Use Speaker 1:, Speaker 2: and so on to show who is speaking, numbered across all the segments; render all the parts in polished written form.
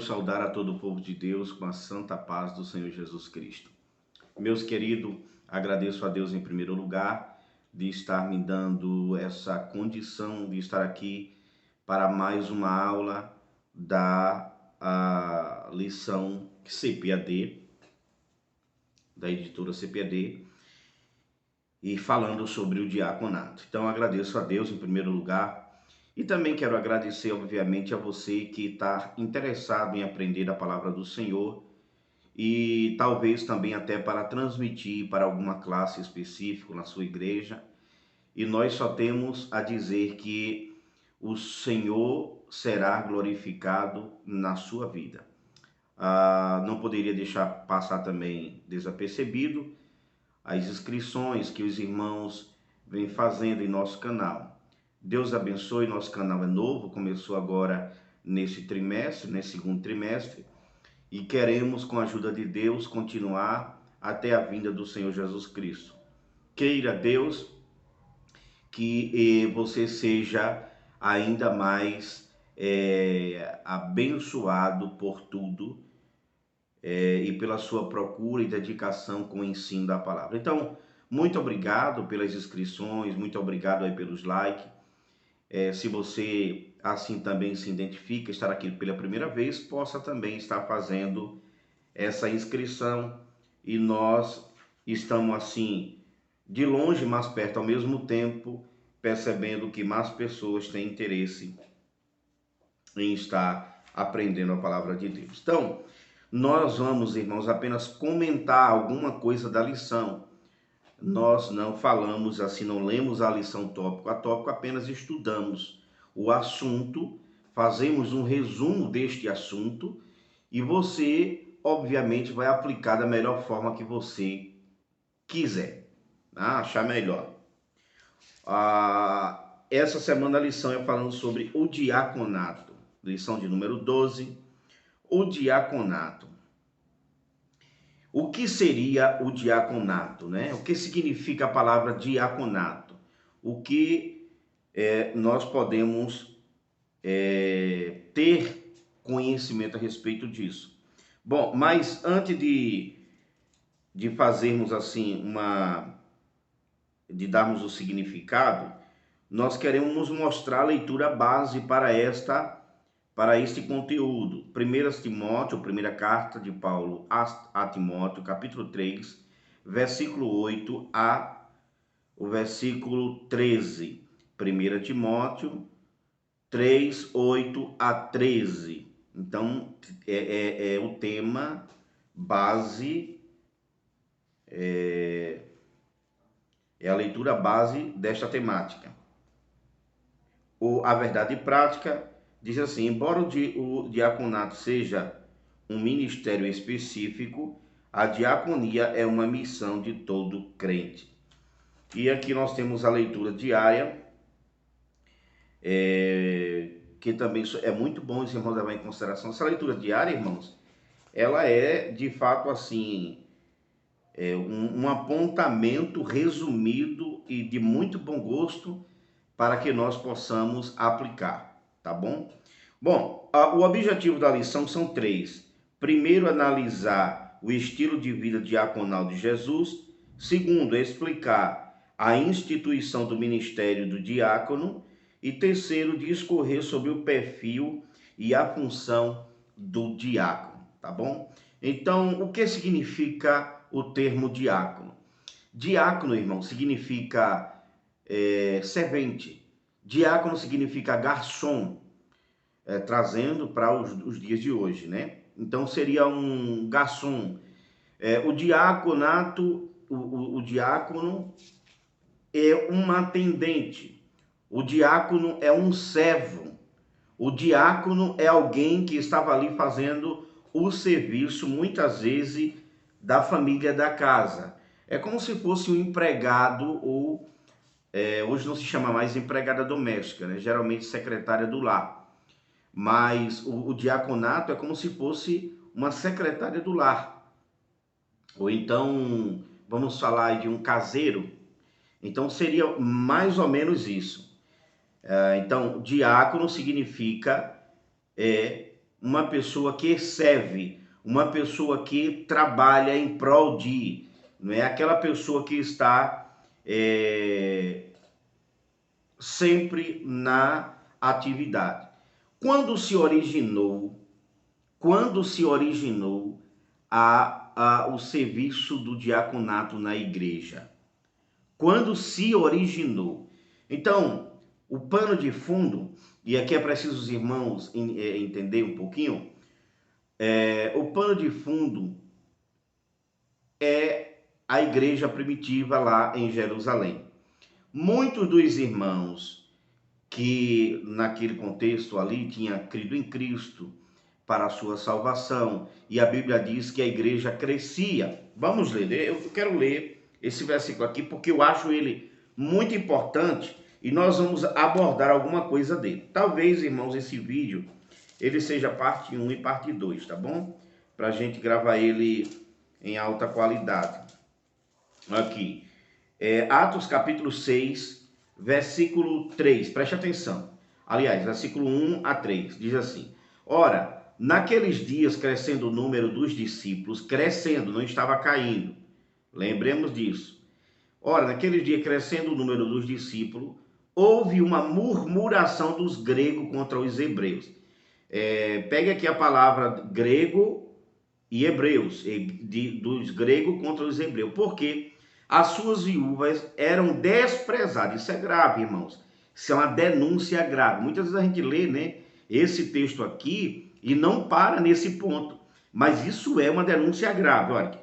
Speaker 1: saudar a todo o povo de Deus com a santa paz do Senhor Jesus Cristo. Meus queridos, agradeço a Deus em primeiro lugar de estar me dando essa condição de estar aqui para mais uma aula da lição CPAD, da editora CPAD, e falando sobre o diaconato. Então agradeço a Deus em primeiro lugar e também quero agradecer obviamente a você que está interessado em aprender a palavra do Senhor e talvez também até para transmitir para alguma classe específica na sua igreja. E nós só temos a dizer que o Senhor será glorificado na sua vida. Não poderia deixar passar também desapercebido as inscrições que os irmãos vêm fazendo em nosso canal. Deus abençoe, nosso canal é novo, começou agora nesse trimestre, nesse segundo trimestre, e queremos, com a ajuda de Deus, continuar até a vinda do Senhor Jesus Cristo. Queira Deus que você seja ainda mais abençoado por tudo e pela sua procura e dedicação com o ensino da palavra. Então, muito obrigado pelas inscrições, muito obrigado aí pelos likes. Se você assim também se identifica, estar aqui pela primeira vez, possa também estar fazendo essa inscrição. E nós estamos assim, de longe, mas perto ao mesmo tempo, percebendo que mais pessoas têm interesse em estar aprendendo a palavra de Deus. Então, nós vamos, irmãos, apenas comentar alguma coisa da lição. Nós não falamos assim, não lemos a lição tópico a tópico, apenas estudamos o assunto, fazemos um resumo deste assunto e você, obviamente, vai aplicar da melhor forma que você quiser, achar melhor. Essa semana a lição é falando sobre o diaconato, lição de número 12, o diaconato. O que seria o diaconato, né? O que significa a palavra diaconato? O que nós podemos ter conhecimento a respeito disso? Bom, mas antes de fazermos assim de darmos o significado, nós queremos mostrar a leitura base para este conteúdo. 1 Timóteo, primeira carta de Paulo a Timóteo, capítulo 3, versículo 8 a o versículo 13. 1 Timóteo 3, 8 a 13. Então, é o tema base, é a leitura base desta temática. A verdade prática diz assim: embora o diaconato seja um ministério específico, a diaconia é uma missão de todo crente. E aqui nós temos a leitura diária, que também é muito bom os irmãos levar em consideração. Essa leitura diária, irmãos, ela é de fato assim, um apontamento resumido e de muito bom gosto para que nós possamos aplicar, tá bom? Bom, o objetivo da lição são 3. Primeiro, analisar o estilo de vida diaconal de Jesus. Segundo, explicar a instituição do ministério do diácono. E terceiro, discorrer sobre o perfil e a função do diácono, tá bom? Então, o que significa o termo diácono? Diácono, irmão, significa servente. Diácono significa garçom, trazendo para os dias de hoje, né? Então seria um garçom. O diaconato, o diácono é um atendente. O diácono é um servo. O diácono é alguém que estava ali fazendo o serviço, muitas vezes, da família da casa. É como se fosse um empregado ou hoje não se chama mais empregada doméstica, né? Geralmente secretária do lar. Mas o diaconato é como se fosse uma secretária do lar. Ou então, vamos falar de um caseiro. Então, seria mais ou menos isso. Então, diácono significa uma pessoa que serve, uma pessoa que trabalha em prol de, não é aquela pessoa que está sempre na atividade. Quando se originou o serviço do diaconato na igreja? Quando se originou? Então, o pano de fundo, e aqui é preciso os irmãos entender um pouquinho, o pano de fundo é a igreja primitiva lá em Jerusalém. Muitos dos irmãos que naquele contexto ali tinham crido em Cristo para a sua salvação, e a Bíblia diz que a igreja crescia. Vamos ler, eu quero ler esse versículo aqui porque eu acho ele muito importante e nós vamos abordar alguma coisa dele. Talvez, irmãos, esse vídeo ele seja parte 1 e parte 2, tá bom? Para a gente gravar ele em alta qualidade. Aqui, Atos capítulo 6, versículo 3, preste atenção. Aliás, versículo 1 a 3, diz assim: Ora, naqueles dias, crescendo o número dos discípulos, crescendo, não estava caindo. Lembremos disso. Ora, naquele dia, crescendo o número dos discípulos, houve uma murmuração dos gregos contra os hebreus. Pega aqui a palavra grego e hebreus, dos gregos contra os hebreus. Por quê? As suas viúvas eram desprezadas. Isso é grave, irmãos. Isso é uma denúncia grave. Muitas vezes a gente lê, né, esse texto aqui e não para nesse ponto. Mas isso é uma denúncia grave. Olha,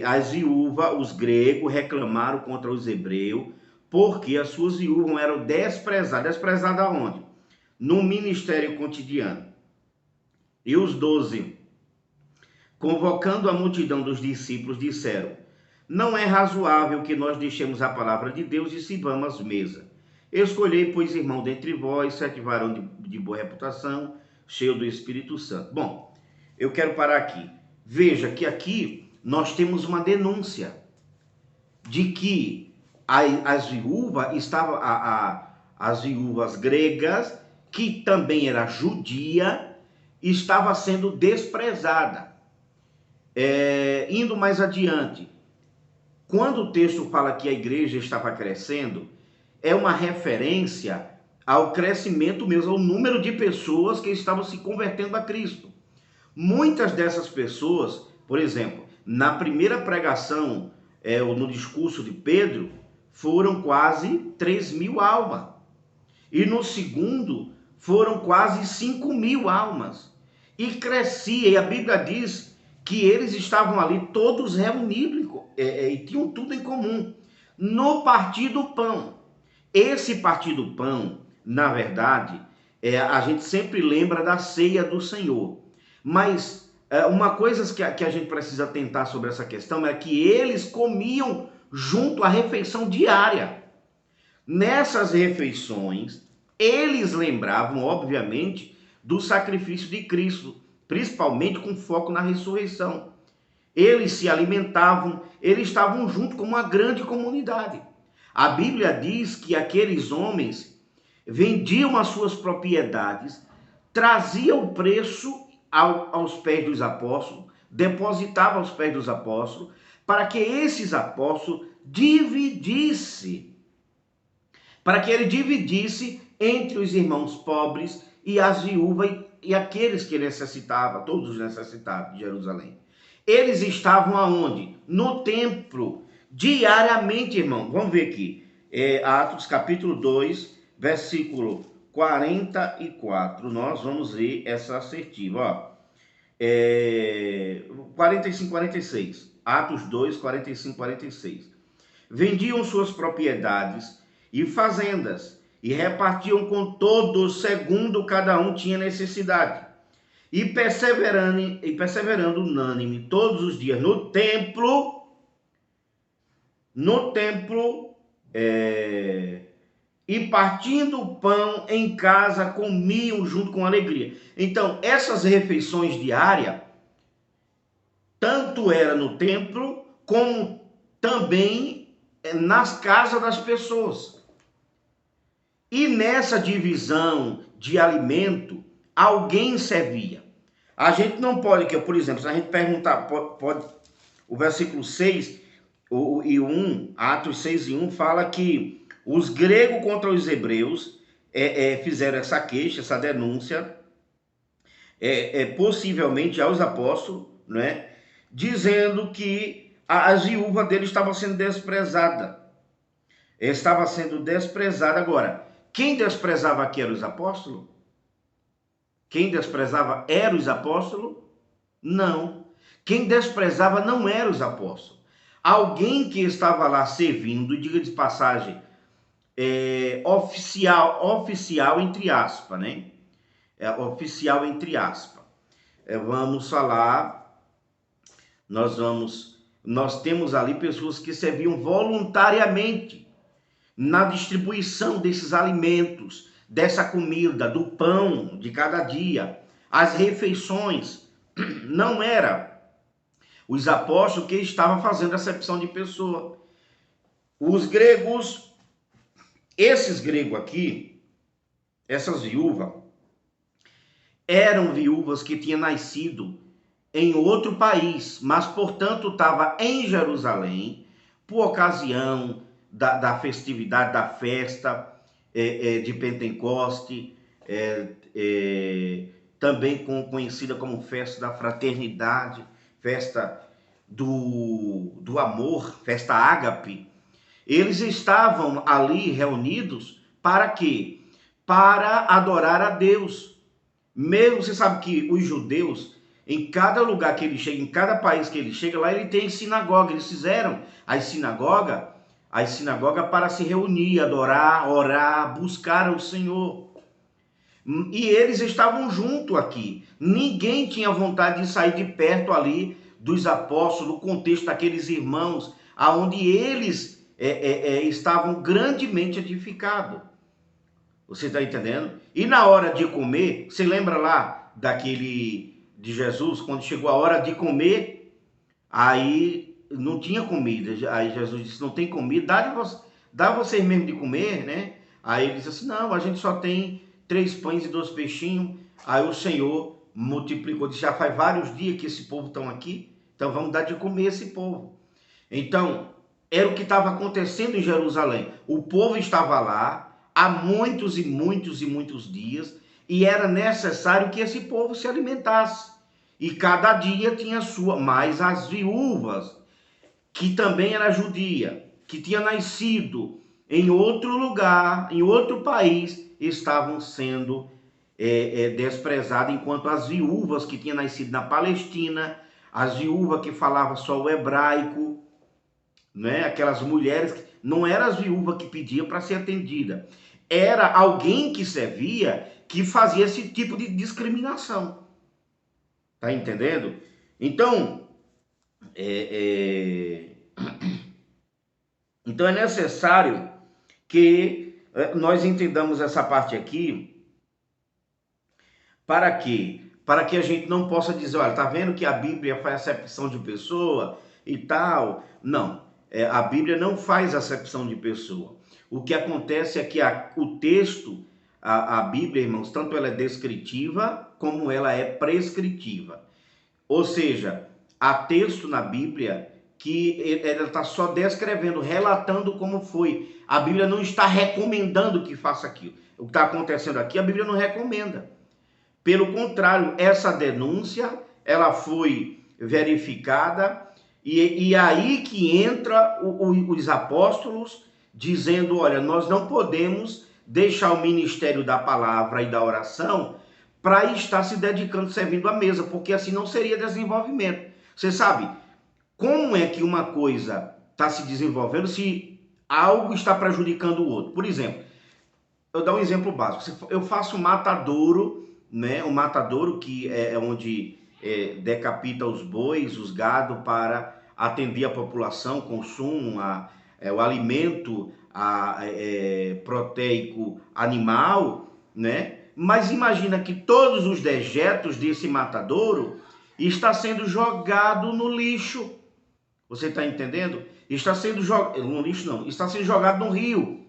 Speaker 1: as viúvas, os gregos, reclamaram contra os hebreus porque as suas viúvas eram desprezadas. Desprezadas aonde? No ministério cotidiano. E os 12, convocando a multidão dos discípulos, disseram: Não é razoável que nós deixemos a palavra de Deus e sirvamos às mesas. Escolhei, pois, irmão, dentre vós, 7 varões de boa reputação, cheios do Espírito Santo. Bom, eu quero parar aqui. Veja que aqui nós temos uma denúncia de que as viúvas estavam, as viúvas gregas, que também era judia, estava sendo desprezada. Indo mais adiante, quando o texto fala que a igreja estava crescendo, é uma referência ao crescimento mesmo, ao número de pessoas que estavam se convertendo a Cristo. Muitas dessas pessoas, por exemplo, na primeira pregação, no discurso de Pedro, foram quase 3.000 almas. E no segundo, foram quase 5.000 almas. E crescia, e a Bíblia diz que eles estavam ali todos reunidos e tinham tudo em comum no partir do pão. Esse partir do pão, na verdade, a gente sempre lembra da ceia do Senhor. Mas uma coisa que a gente precisa atentar sobre essa questão é que eles comiam junto à refeição diária. Nessas refeições, eles lembravam, obviamente, do sacrifício de Cristo, principalmente com foco na ressurreição. Eles se alimentavam, eles estavam juntos como uma grande comunidade. A Bíblia diz que aqueles homens vendiam as suas propriedades, traziam o preço aos pés dos apóstolos, depositavam aos pés dos apóstolos, para que esses apóstolos dividissem, para que ele dividisse entre os irmãos pobres e as viúvas e aqueles que necessitavam, todos os necessitados de Jerusalém. Eles estavam aonde? No templo, diariamente, irmão. Vamos ver aqui. Atos capítulo 2, versículo 44. Nós vamos ver essa assertiva. 45, 46. Atos 2, 45, 46. Vendiam suas propriedades e fazendas e repartiam com todos segundo cada um tinha necessidade. E perseverando unânime todos os dias no templo, e partindo o pão em casa, comiam junto com alegria. Então, essas refeições diárias, tanto era no templo, como também nas casas das pessoas. E nessa divisão de alimento, alguém servia. A gente não pode, que por exemplo, se a gente perguntar, pode o versículo 6 e 1, Atos 6 e 1, fala que os gregos contra os hebreus fizeram essa queixa, essa denúncia, possivelmente aos apóstolos, né, dizendo que a viúva dele estava sendo desprezada. Estava sendo desprezada. Agora, quem desprezava aqui eram os apóstolos? Quem desprezava eram os apóstolos? Não. Quem desprezava não eram os apóstolos. Alguém que estava lá servindo, diga de passagem, oficial entre aspas, né? Oficial entre aspas. Vamos falar, nós temos ali pessoas que serviam voluntariamente na distribuição desses alimentos, dessa comida, do pão de cada dia. As refeições não era os apóstolos que estavam fazendo acepção de pessoa. Os gregos, esses gregos aqui, essas viúvas, eram viúvas que tinham nascido em outro país, mas portanto estava em Jerusalém por ocasião da festividade, da festa de Pentecoste, também conhecida como festa da fraternidade, festa do amor, festa ágape. Eles estavam ali reunidos para quê? Para adorar a Deus. Mesmo, você sabe que os judeus, em cada lugar que ele chega, em cada país que ele chega, lá ele tem sinagoga. Eles fizeram as sinagogas para se reunir, adorar, orar, buscar o Senhor. E eles estavam juntos aqui. Ninguém tinha vontade de sair de perto ali dos apóstolos, no contexto daqueles irmãos, aonde eles estavam grandemente edificados. Você está entendendo? E na hora de comer, você lembra lá de Jesus, quando chegou a hora de comer, aí não tinha comida. Aí Jesus disse, não tem comida, dá vocês mesmo de comer, né? Aí ele disse assim, não, a gente só tem 3 pães e 2 peixinhos. Aí o Senhor multiplicou, disse, já faz vários dias que esse povo estão aqui, então vamos dar de comer esse povo. Então, era o que estava acontecendo em Jerusalém. O povo estava lá há muitos e muitos e muitos dias, e era necessário que esse povo se alimentasse. E cada dia tinha sua, mas as viúvas, que também era judia, que tinha nascido em outro lugar, em outro país, estavam sendo desprezadas, enquanto as viúvas que tinham nascido na Palestina, as viúvas que falavam só o hebraico, né? Aquelas mulheres, não eram as viúvas que pediam para ser atendida, era alguém que servia que fazia esse tipo de discriminação. Tá entendendo? Então, então é necessário que nós entendamos essa parte aqui. Para quê? Para que a gente não possa dizer, olha, tá vendo que a Bíblia faz acepção de pessoa e tal? Não, a Bíblia não faz acepção de pessoa. O que acontece é que o texto, a Bíblia, irmãos, tanto ela é descritiva como ela é prescritiva. Ou seja, há texto na Bíblia que ela está só descrevendo, relatando como foi. A Bíblia não está recomendando que faça aquilo. O que está acontecendo aqui, a Bíblia não recomenda. Pelo contrário, essa denúncia, ela foi verificada e aí que entra os apóstolos dizendo, olha, nós não podemos deixar o ministério da palavra e da oração para estar se dedicando, servindo à mesa, porque assim não seria desenvolvimento. Você sabe, como é que uma coisa está se desenvolvendo se algo está prejudicando o outro? Por exemplo, eu dou um exemplo básico. Eu faço matadouro, né? O matadouro que é onde decapita os bois, os gado, para atender a população, consumo, o alimento proteico animal, né? Mas imagina que todos os dejetos desse matadouro está sendo jogado no lixo. Você está entendendo? Está sendo jogado no lixo, não. Está sendo jogado no rio.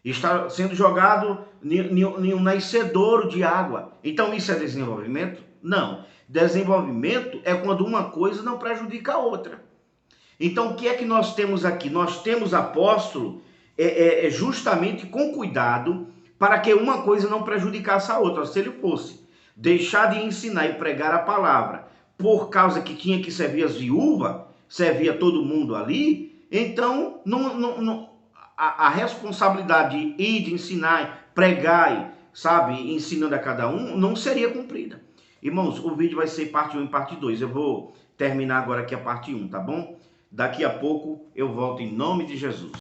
Speaker 1: Está sendo jogado em um nascedouro de água. Então isso é desenvolvimento? Não. Desenvolvimento é quando uma coisa não prejudica a outra. Então o que é que nós temos aqui? Nós temos apóstolo justamente com cuidado para que uma coisa não prejudicasse a outra. Se ele fosse deixar de ensinar e pregar a palavra por causa que tinha que servir as viúvas, servia todo mundo ali, então a responsabilidade de ir, de ensinar, pregar, sabe, ensinando a cada um, não seria cumprida. Irmãos, o vídeo vai ser parte 1 e parte 2. Eu vou terminar agora aqui a parte 1, tá bom? Daqui a pouco eu volto em nome de Jesus.